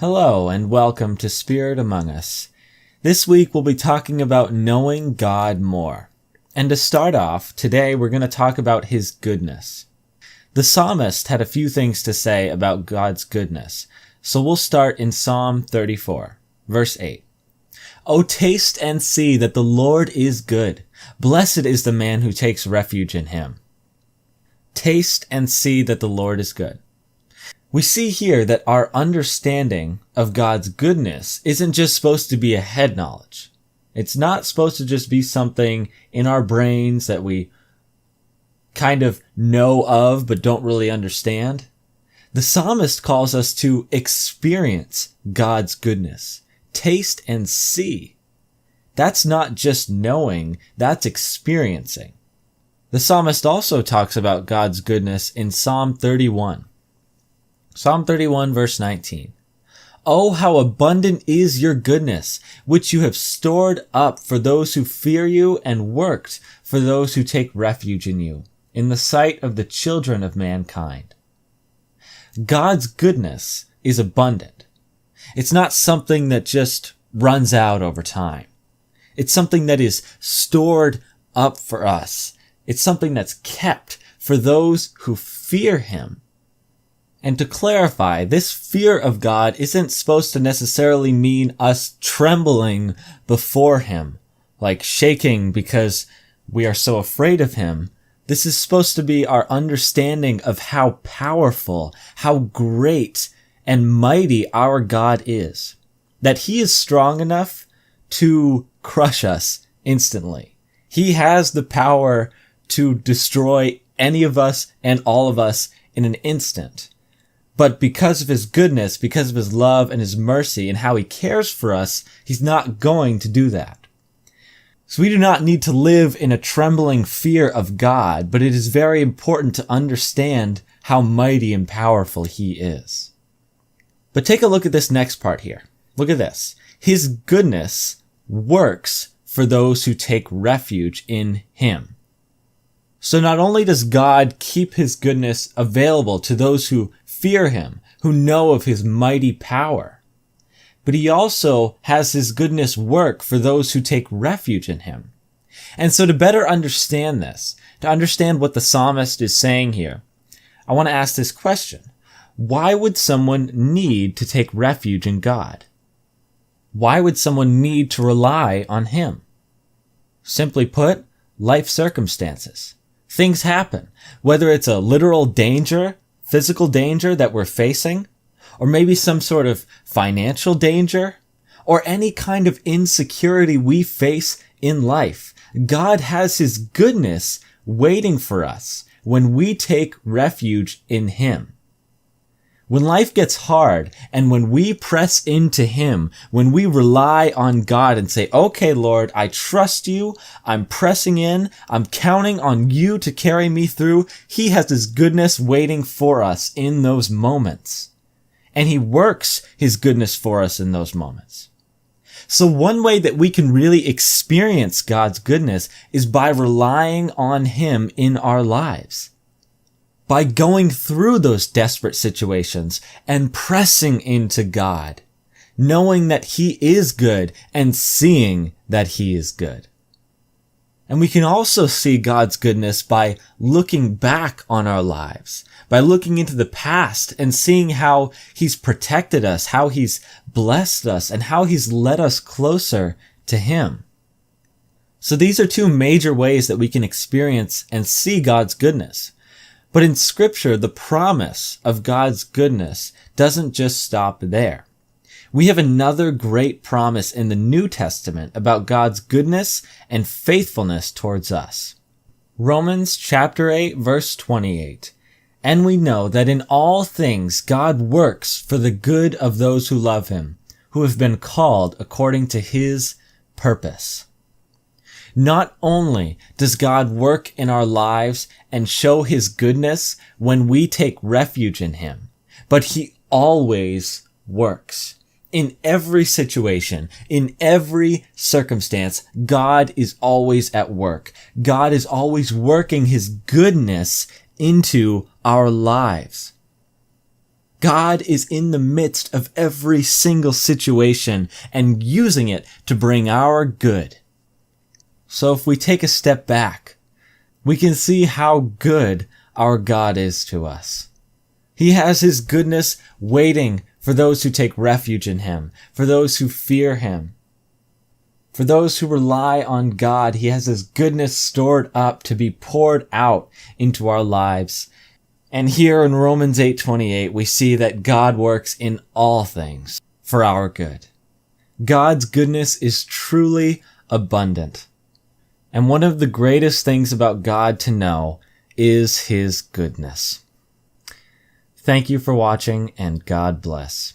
Hello and welcome to Spirit Among Us. This week we'll be talking about knowing God more. And to start off, today we're going to talk about His goodness. The psalmist had a few things to say about God's goodness, so we'll start in Psalm 34, verse 8. "O taste and see that the Lord is good. Blessed is the man who takes refuge in Him." Taste and see that the Lord is good. We see here that our understanding of God's goodness isn't just supposed to be a head knowledge. It's not supposed to just be something in our brains that we kind of know of but don't really understand. The psalmist calls us to experience God's goodness. Taste and see. That's not just knowing, that's experiencing. The psalmist also talks about God's goodness in Psalm 31. Psalm 31 verse 19. "Oh, how abundant is your goodness, which you have stored up for those who fear you and worked for those who take refuge in you, in the sight of the children of mankind." God's goodness is abundant. It's not something that just runs out over time. It's something that is stored up for us. It's something that's kept for those who fear Him. And to clarify, this fear of God isn't supposed to necessarily mean us trembling before Him, like shaking because we are so afraid of Him. This is supposed to be our understanding of how powerful, how great and mighty our God is. That He is strong enough to crush us instantly. He has the power to destroy any of us and all of us in an instant. But because of His goodness, because of His love and His mercy and how He cares for us, He's not going to do that. So we do not need to live in a trembling fear of God, but it is very important to understand how mighty and powerful He is. But take a look at this next part here. Look at this. His goodness works for those who take refuge in Him. So not only does God keep His goodness available to those who fear Him, who know of His mighty power, but He also has His goodness work for those who take refuge in Him. And so to better understand this, to understand what the psalmist is saying here, I want to ask this question. Why would someone need to take refuge in God? Why would someone need to rely on Him? Simply put, life circumstances. Things happen, whether it's a literal danger, physical danger that we're facing, or maybe some sort of financial danger, or any kind of insecurity we face in life. God has His goodness waiting for us when we take refuge in Him. When life gets hard and when we press into Him, when we rely on God and say, "Okay, Lord, I trust you. I'm pressing in. I'm counting on you to carry me through," He has His goodness waiting for us in those moments. And He works His goodness for us in those moments. So one way that we can really experience God's goodness is by relying on Him in our lives. By going through those desperate situations and pressing into God, knowing that He is good and seeing that He is good. And we can also see God's goodness by looking back on our lives, by looking into the past and seeing how He's protected us, how He's blessed us, and how He's led us closer to Him. So these are two major ways that we can experience and see God's goodness. But in Scripture, the promise of God's goodness doesn't just stop there. We have another great promise in the New Testament about God's goodness and faithfulness towards us. Romans chapter 8, verse 28. "And we know that in all things God works for the good of those who love Him, who have been called according to His purpose." Not only does God work in our lives and show His goodness when we take refuge in Him, but He always works. In every situation, in every circumstance, God is always at work. God is always working His goodness into our lives. God is in the midst of every single situation and using it to bring our good. So if we take a step back, we can see how good our God is to us. He has his goodness waiting for those who take refuge in him, for those who fear him. For those who rely on God, he has his goodness stored up to be poured out into our lives. And here in Romans 8:28, we see that God works in all things for our good. God's goodness is truly abundant. And one of the greatest things about God to know is his goodness. Thank you for watching, and God bless.